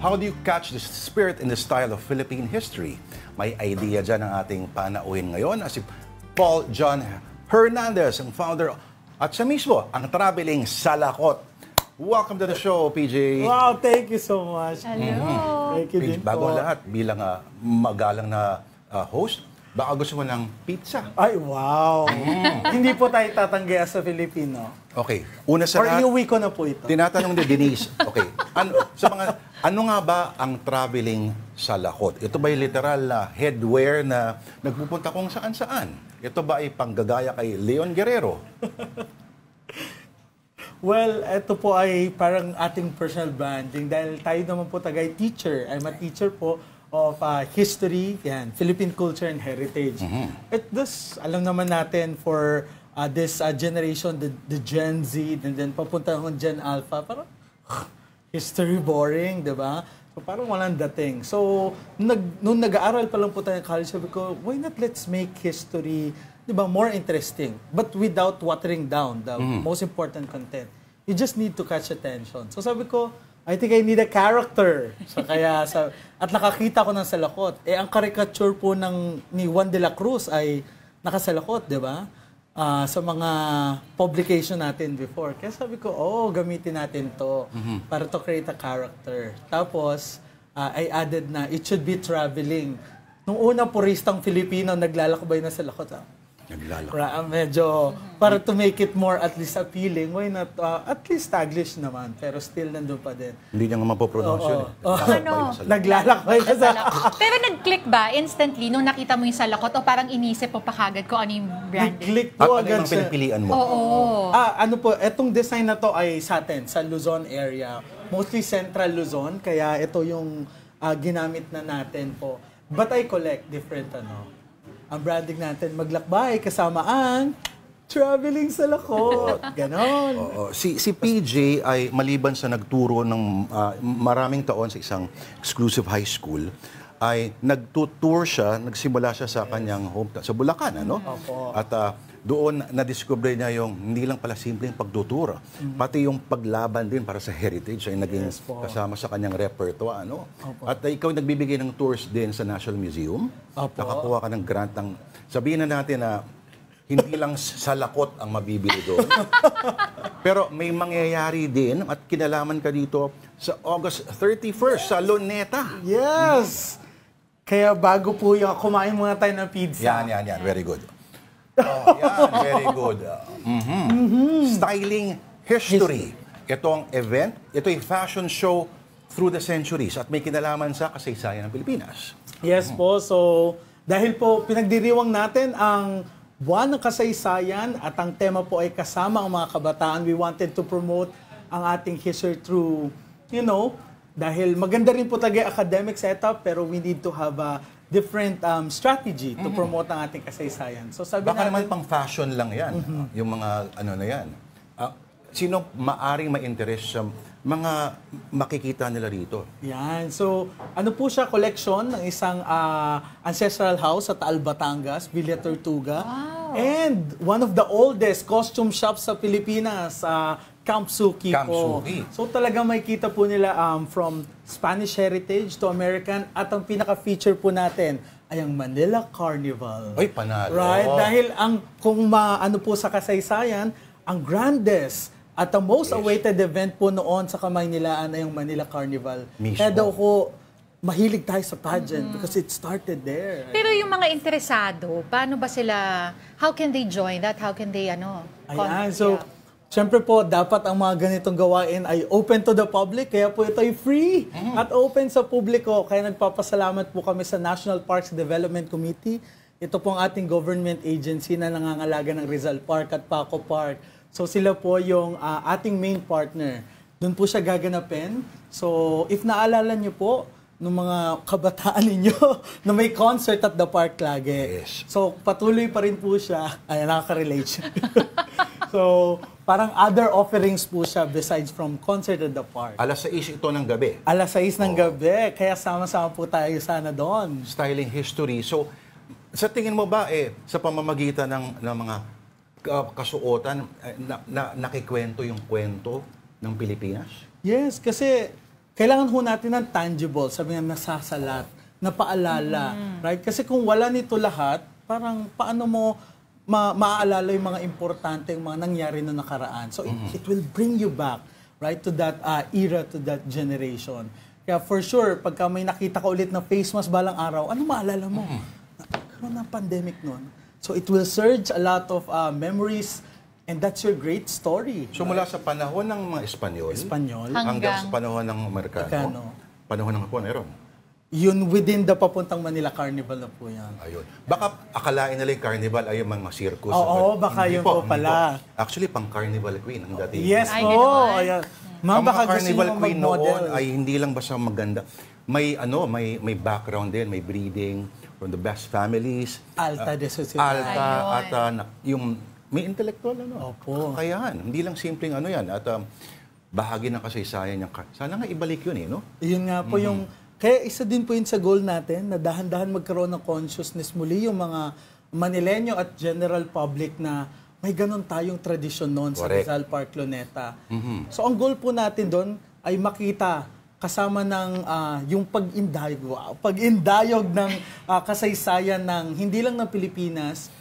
How do you catch the spirit and the style of Philippine history? May idea dyan ang ating panauhin ngayon si Paul John Hernandez, ang founder at siya mismo ang traveling salakot. Welcome to the show, PJ. Wow, thank you so much. Hello. Thank you PJ, din bago po. lahat, bilang magalang na host, baka gusto mo ng pizza. Ay, wow. Hindi po tayo tatanggi as a Filipino. Okay, una sa Or lahat, iuwi ko na po ito. tinatanong ni Denise, okay, ano nga ba ang traveling salakot? Ito ba yung literal na headwear na nagpupunta kung saan-saan? Ito ba ay panggagaya kay Leon Guerrero? Well, ito po ay parang ating personal branding dahil tayo naman po tagay teacher. I'm a teacher po of history, yan, Philippine culture and heritage. At this, alam naman natin for this generation, the Gen Z, and then papunta ng Gen Alpha, parang history boring, di ba? So parang walang dating. So, nung nag-aaral pa lang po tayo ng college, sabi ko, why not let's make history, di ba, more interesting, but without watering down the most important content. You just need to catch attention. So sabi ko, I think I need a character. So kaya at nakakita ko ng salakot. Eh ang caricature po ni Juan de la Cruz ay nakasalakot, 'di ba? Sa mga publication natin before. Kaya sabi ko, gamitin natin 'to para to create a character. Tapos I added na it should be traveling. Nung una puristang Filipino naglalakbay na salakot. Medyo, para to make it more at least appealing, why not at least Taglish naman, pero still nandun pa din. Hindi niya nga mapopronounce yun. Naglalakbay na sa... Pero nag-click ba instantly nung nakita mo yung salakot o parang inisip mo pa kagad kung ano yung branding? Nag-click At po ano agad yung pinipilian mo? Oo. Ano po, etong design na to ay sa atin, sa Luzon area. Mostly Central Luzon, kaya ito yung ginamit na natin po. But I collect different ang branding natin, maglakbay kasama ang traveling salakot. Ganon. Si PJ ay maliban sa nagturo ng maraming taon sa isang exclusive high school, ay nagtutour siya, nagsimula siya sa kanyang hometown, sa Bulacan, ano? At doon na-discover niya yung hindi lang pala simpleng pagtutour, pati yung paglaban din para sa heritage ay naging kasama sa kanyang repertoire, ano? At ikaw nagbibigay ng tours din sa National Museum. Nakakuha ka ng grant ng, sabihin na natin na hindi lang salakot ang mabibili doon. Pero may mangyayari din at kinalaman ka dito sa August 31st sa Luneta. Yes! Kaya bago po yung kumain muna tayo ng pizza. Yan. Very good. Yan. Very good. Styling history. Ito ang event. Ito ay fashion show through the centuries at may kinalaman sa kasaysayan ng Pilipinas. Yes po. So, dahil po pinagdiriwang natin ang buwan ng kasaysayan at ang tema po ay kasama ang mga kabataan, we wanted to promote ang ating history through, dahil maganda rin po talaga academic setup, pero we need to have a different strategy to promote ang ating kasaysayan. So sabi Baka naman natin, pang fashion lang yan, yung mga na yan. Sino maaring ma-interest sa mga makikita nila rito? yan. So, ano po siya, collection ng isang ancestral house sa Taal, Batangas, Villa Tortuga. Wow. And one of the oldest costume shops sa Pilipinas, Camp Suki po. So talaga makikita po nila from Spanish heritage to American at ang pinaka-feature po natin ay ang Manila Carnival. Ay, panalo. Right? Dahil kung ano po sa kasaysayan, ang grandest at ang most awaited event po noon sa Kamaynilaan ay ang Manila Carnival. Mismo. Kaya daw ko mahilig tayo sa pageant because it started there. Pero yung mga interesado, paano ba sila, how can they join that? How can they, So, siyempre po, dapat ang mga ganitong gawain ay open to the public. Kaya po ito ay free at open sa publiko. Kaya nagpapasalamat po kami sa National Parks Development Committee. Ito po ang ating government agency na nangangalaga ng Rizal Park at Paco Park. So sila po yung ating main partner. Doon po siya gaganapin. So if naalala niyo po, ng mga kabataan ninyo na may concert at the park lagi. Yes. So patuloy pa rin po siya. Ay, nakaka-relate siya. So parang other offerings po siya besides from concert at the park. Alas 6 ito ng gabi. Alas 6 ng gabi. Kaya sama-sama po tayo sana doon. Styling history. So, sa tingin mo ba, sa pamamagitan ng mga kasuotan, nakikwento yung kwento ng Pilipinas? Yes, kasi kailangan ho natin ng tangible, sabi nga nasasalat, na paalala, right? Kasi kung wala nito lahat, parang paano mo maaalala yung mga importante, yung mga nangyari na nakaraan. So it will bring you back, right, to that era, to that generation. Kaya for sure, pagka may nakita ka ulit na face mask balang araw, ano maalala mo? Nagkaroon ng pandemic noon. So it will surge a lot of memories, and that's your great story. So mula sa panahon ng mga Espanyol, hanggang sa panahon ng Amerikano, panahon ng Hapon, meron. Yun within the papuntang Manila Carnival na po yan. Ayun. Baka akalain nila yung carnival ay yung mga circus. Oo, baka Hindi yun po pala. Actually, pang carnival queen ang dati. Yes Ay, po. gano'n. Ayan. Ang Ma'am, mga baka gusto carnival nyo queen mag-model. noon ay hindi lang basta maganda. May background din, may breeding from the best families. Alta de sociedad. Alta Ayun. at yung may intellectual Opo. kakayahan. Hindi lang simpleng yan at bahagi ng kasaysayan niya. Sana nga ibalik yun no? Yun nga po yung... Kaya isa din po yun sa goal natin na dahan-dahan magkaroon ng consciousness muli yung mga Manileño at general public na may ganun tayong tradisyon noon sa Correct. Rizal Park, Luneta. So ang goal po natin doon ay makita kasama ng yung pag-indayog ng kasaysayan ng hindi lang ng Pilipinas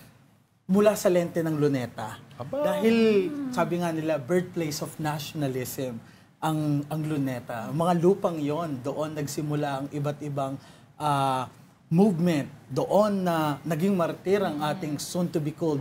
mula sa lente ng Luneta. Dahil sabi nga nila birthplace of nationalism ang Luneta. Mga lupang yon, doon nagsimula ang iba't ibang movement. Doon na naging martir ang ating soon to be called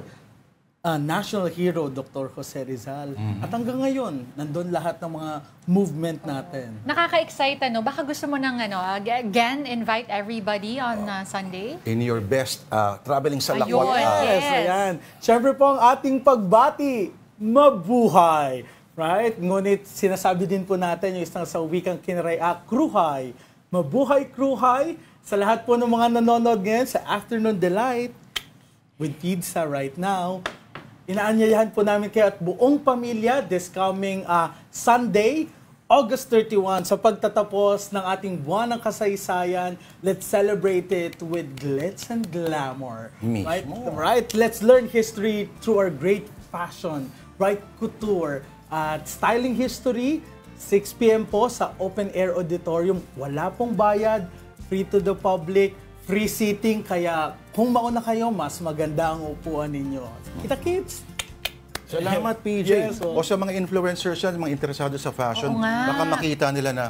national hero, Dr. Jose Rizal. At hanggang ngayon, nandun lahat ng mga movement natin. Nakaka-excite, Baka gusto mo ng, again, invite everybody on Sunday? In your best traveling sa Ayun. lakwat. Yes. Ayan. Siyempre po ang ating pagbati, mabuhay! Right? Ngunit sinasabi din po natin yung isang sa wikang Kinaray, Kruhay. Mabuhay, Kruhay! Sa lahat po ng mga nanonood ngayon sa Afternoon Delight with Pizza right now, inaanyayahan po namin kayo at buong pamilya this coming Sunday, August 31, sa pagtatapos ng ating buwan ng kasaysayan. Let's celebrate it with glitz and glamour. Right? Right? Let's learn history through our great fashion, right? Couture. At styling history, 6 p.m. po sa Open Air Auditorium. Wala pong bayad, free to the public, free seating. Kaya kung mauna kayo, mas maganda ang upuan ninyo. Kita-kits! Salamat, PJ. Yes, O sa mga influencers yan, mga interesado sa fashion, Oo nga. baka makita nila na,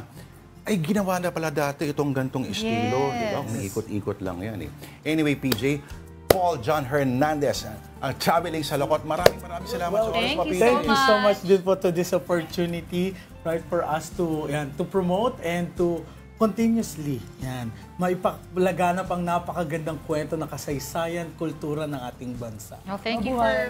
ay, ginawa na pala dati itong gantong estilo. Yes. Diba? Umiikot-ikot lang yan Anyway, PJ, Paul John Hernandez, ang traveling sa Lakot. Maraming salamat sa oras Thank mo, you PJ. so Thank you so much din po to this opportunity, right, for us to promote and to continuously maipalaganap ang napakagandang kwento ng kasaysayan, kultura ng ating bansa. Thank you for